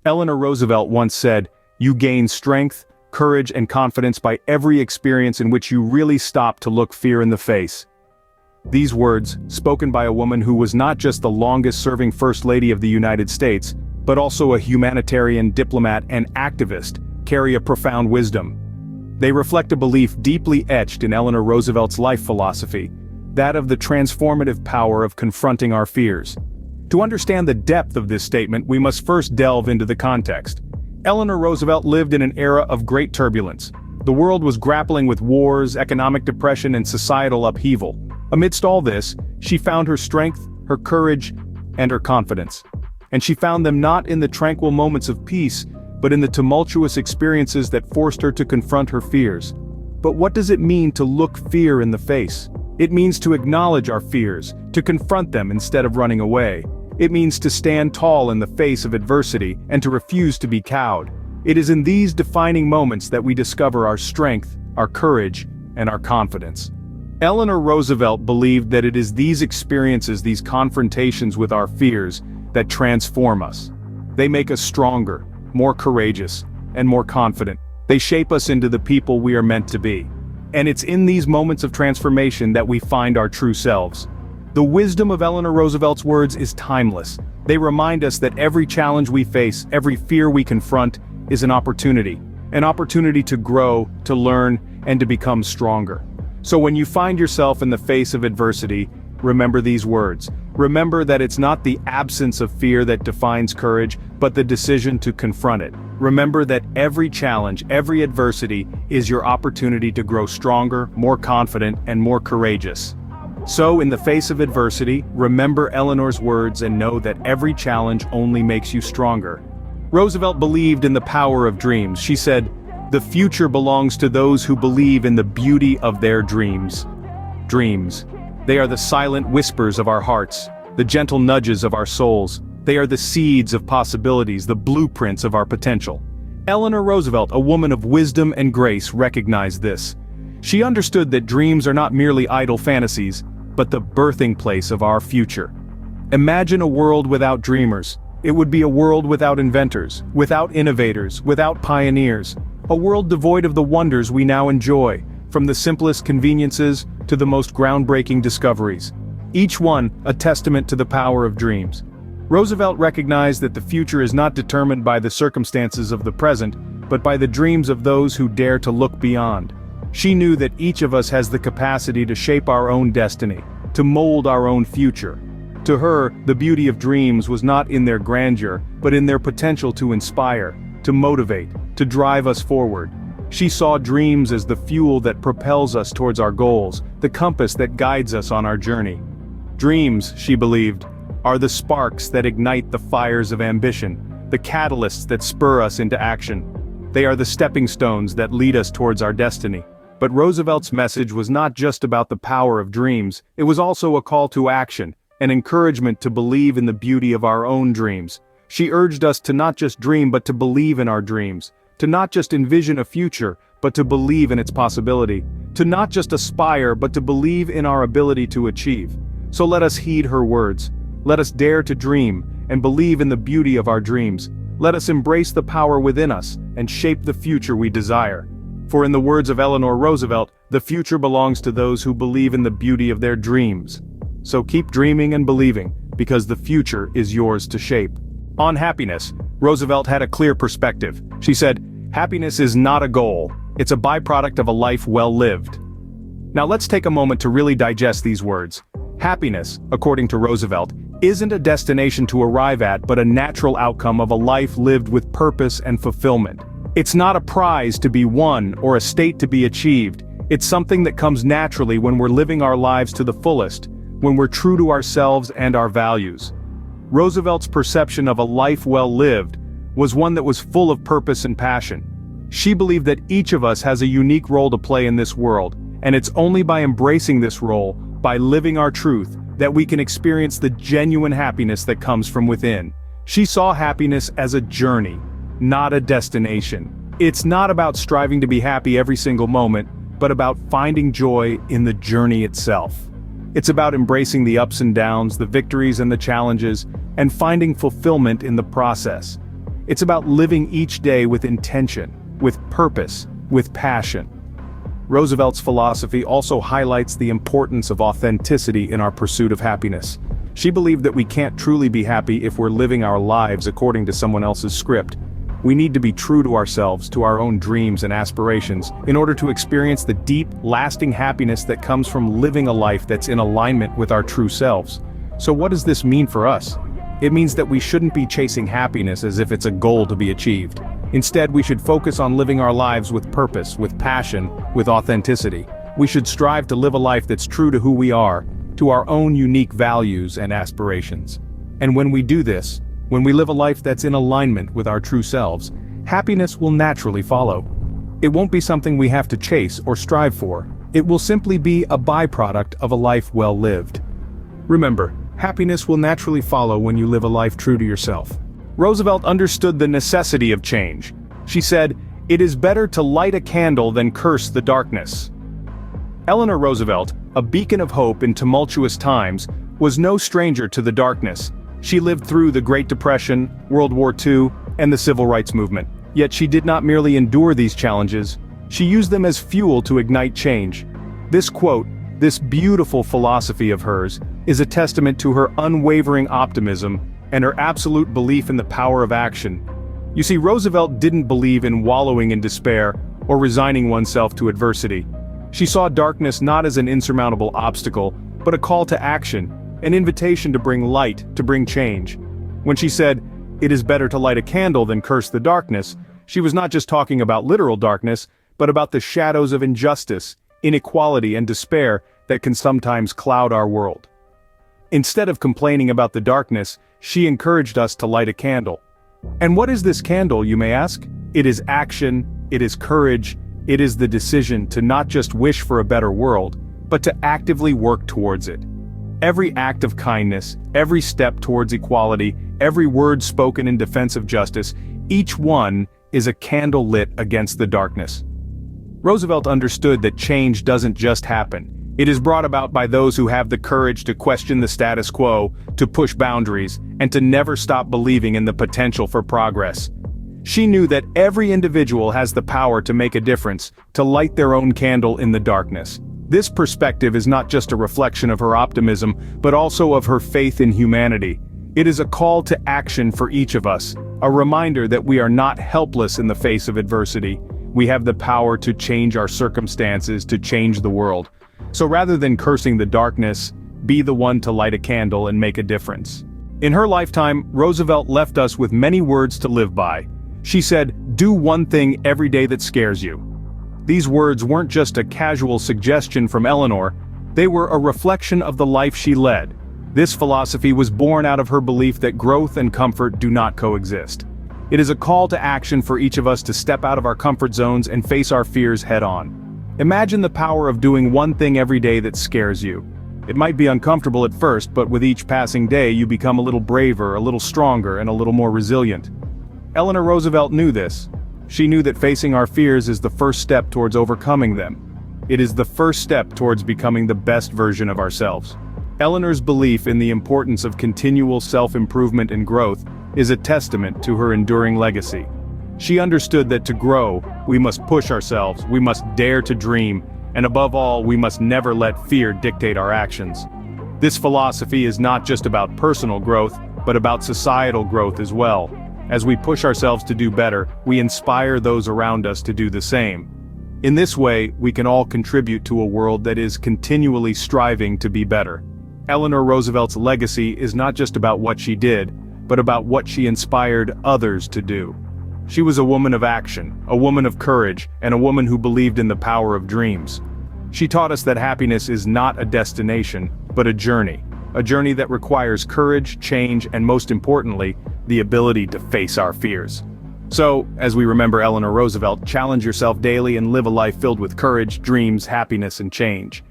Eleanor Roosevelt once said, "You gain strength, courage, and confidence by every experience in which you really stop to look fear in the face." These words, spoken by a woman who was not just the longest-serving First Lady of the United States, but also a humanitarian, diplomat, and activist, carry a profound wisdom. They reflect a belief deeply etched in Eleanor Roosevelt's life philosophy, that of the transformative power of confronting our fears. To understand the depth of this statement, we must first delve into the context. Eleanor Roosevelt lived in an era of great turbulence. The world was grappling with wars, economic depression, and societal upheaval. Amidst all this, she found her strength, her courage, and her confidence. And she found them not in the tranquil moments of peace, but in the tumultuous experiences that forced her to confront her fears. But what does it mean to look fear in the face? It means to acknowledge our fears, to confront them instead of running away. It means to stand tall in the face of adversity and to refuse to be cowed. It is in these defining moments that we discover our strength, our courage, and our confidence. Eleanor Roosevelt believed that it is these experiences, these confrontations with our fears, that transform us. They make us stronger, more courageous, and more confident. They shape us into the people we are meant to be. And it's in these moments of transformation that we find our true selves. The wisdom of Eleanor Roosevelt's words is timeless. They remind us that every challenge we face, every fear we confront, is an opportunity to grow, to learn, and to become stronger. So when you find yourself in the face of adversity, remember these words. Remember that it's not the absence of fear that defines courage, but the decision to confront it. Remember that every challenge, every adversity, is your opportunity to grow stronger, more confident, and more courageous. So in the face of adversity, remember Eleanor's words and know that every challenge only makes you stronger. Roosevelt believed in the power of dreams. She said, "The future belongs to those who believe in the beauty of their dreams." Dreams. They are the silent whispers of our hearts, the gentle nudges of our souls. They are the seeds of possibilities, the blueprints of our potential. Eleanor Roosevelt, a woman of wisdom and grace, recognized this. She understood that dreams are not merely idle fantasies, but the birthing place of our future. Imagine a world without dreamers. It would be a world without inventors, without innovators, without pioneers. A world devoid of the wonders we now enjoy, from the simplest conveniences to the most groundbreaking discoveries. Each one a testament to the power of dreams. Roosevelt recognized that the future is not determined by the circumstances of the present, but by the dreams of those who dare to look beyond. She knew that each of us has the capacity to shape our own destiny, to mold our own future. To her, the beauty of dreams was not in their grandeur, but in their potential to inspire, to motivate, to drive us forward. She saw dreams as the fuel that propels us towards our goals, the compass that guides us on our journey. Dreams, she believed, are the sparks that ignite the fires of ambition, the catalysts that spur us into action. They are the stepping stones that lead us towards our destiny. But Roosevelt's message was not just about the power of dreams, it was also a call to action, an encouragement to believe in the beauty of our own dreams. She urged us to not just dream but to believe in our dreams, to not just envision a future, but to believe in its possibility, to not just aspire but to believe in our ability to achieve. So let us heed her words. Let us dare to dream, and believe in the beauty of our dreams. Let us embrace the power within us, and shape the future we desire. For in the words of Eleanor Roosevelt, the future belongs to those who believe in the beauty of their dreams. So keep dreaming and believing, because the future is yours to shape. On happiness, Roosevelt had a clear perspective. She said, "Happiness is not a goal, it's a byproduct of a life well lived." Now let's take a moment to really digest these words. Happiness, according to Roosevelt, isn't a destination to arrive at but a natural outcome of a life lived with purpose and fulfillment. It's not a prize to be won or a state to be achieved. It's something that comes naturally when we're living our lives to the fullest, when we're true to ourselves and our values. Roosevelt's perception of a life well lived was one that was full of purpose and passion. She believed that each of us has a unique role to play in this world, and it's only by embracing this role, by living our truth, that we can experience the genuine happiness that comes from within. She saw happiness as a journey, not a destination. It's not about striving to be happy every single moment, but about finding joy in the journey itself. It's about embracing the ups and downs, the victories and the challenges, and finding fulfillment in the process. It's about living each day with intention, with purpose, with passion. Roosevelt's philosophy also highlights the importance of authenticity in our pursuit of happiness. She believed that we can't truly be happy if we're living our lives according to someone else's script. We need to be true to ourselves, to our own dreams and aspirations, in order to experience the deep, lasting happiness that comes from living a life that's in alignment with our true selves. So what does this mean for us? It means that we shouldn't be chasing happiness as if it's a goal to be achieved. Instead, we should focus on living our lives with purpose, with passion, with authenticity. We should strive to live a life that's true to who we are, to our own unique values and aspirations. And when we do this, when we live a life that's in alignment with our true selves, happiness will naturally follow. It won't be something we have to chase or strive for. It will simply be a byproduct of a life well lived. Remember, happiness will naturally follow when you live a life true to yourself. Roosevelt understood the necessity of change. She said, "It is better to light a candle than curse the darkness." Eleanor Roosevelt, a beacon of hope in tumultuous times, was no stranger to the darkness. She lived through the Great Depression, World War II, and the Civil Rights Movement. Yet she did not merely endure these challenges, she used them as fuel to ignite change. This quote, this beautiful philosophy of hers, is a testament to her unwavering optimism and her absolute belief in the power of action. You see, Roosevelt didn't believe in wallowing in despair or resigning oneself to adversity. She saw darkness not as an insurmountable obstacle, but a call to action, an invitation to bring light, to bring change. When she said, "It is better to light a candle than curse the darkness," she was not just talking about literal darkness, but about the shadows of injustice, inequality, and despair that can sometimes cloud our world. Instead of complaining about the darkness, she encouraged us to light a candle. And what is this candle, you may ask? It is action, it is courage, it is the decision to not just wish for a better world, but to actively work towards it. Every act of kindness, every step towards equality, every word spoken in defense of justice, each one is a candle lit against the darkness. Roosevelt understood that change doesn't just happen. It is brought about by those who have the courage to question the status quo, to push boundaries, and to never stop believing in the potential for progress. She knew that every individual has the power to make a difference, to light their own candle in the darkness. This perspective is not just a reflection of her optimism, but also of her faith in humanity. It is a call to action for each of us, a reminder that we are not helpless in the face of adversity. We have the power to change our circumstances, to change the world. So rather than cursing the darkness, be the one to light a candle and make a difference. In her lifetime, Roosevelt left us with many words to live by. She said, "Do one thing every day that scares you." These words weren't just a casual suggestion from Eleanor, they were a reflection of the life she led. This philosophy was born out of her belief that growth and comfort do not coexist. It is a call to action for each of us to step out of our comfort zones and face our fears head-on. Imagine the power of doing one thing every day that scares you. It might be uncomfortable at first, but with each passing day you become a little braver, a little stronger, and a little more resilient. Eleanor Roosevelt knew this. She knew that facing our fears is the first step towards overcoming them. It is the first step towards becoming the best version of ourselves. Eleanor's belief in the importance of continual self-improvement and growth is a testament to her enduring legacy. She understood that to grow, we must push ourselves, we must dare to dream, and above all, we must never let fear dictate our actions. This philosophy is not just about personal growth, but about societal growth as well. As we push ourselves to do better, we inspire those around us to do the same. In this way, we can all contribute to a world that is continually striving to be better. Eleanor Roosevelt's legacy is not just about what she did, but about what she inspired others to do. She was a woman of action, a woman of courage, and a woman who believed in the power of dreams. She taught us that happiness is not a destination, but a journey that requires courage, change, and most importantly, the ability to face our fears. So, as we remember Eleanor Roosevelt, challenge yourself daily and live a life filled with courage, dreams, happiness, and change.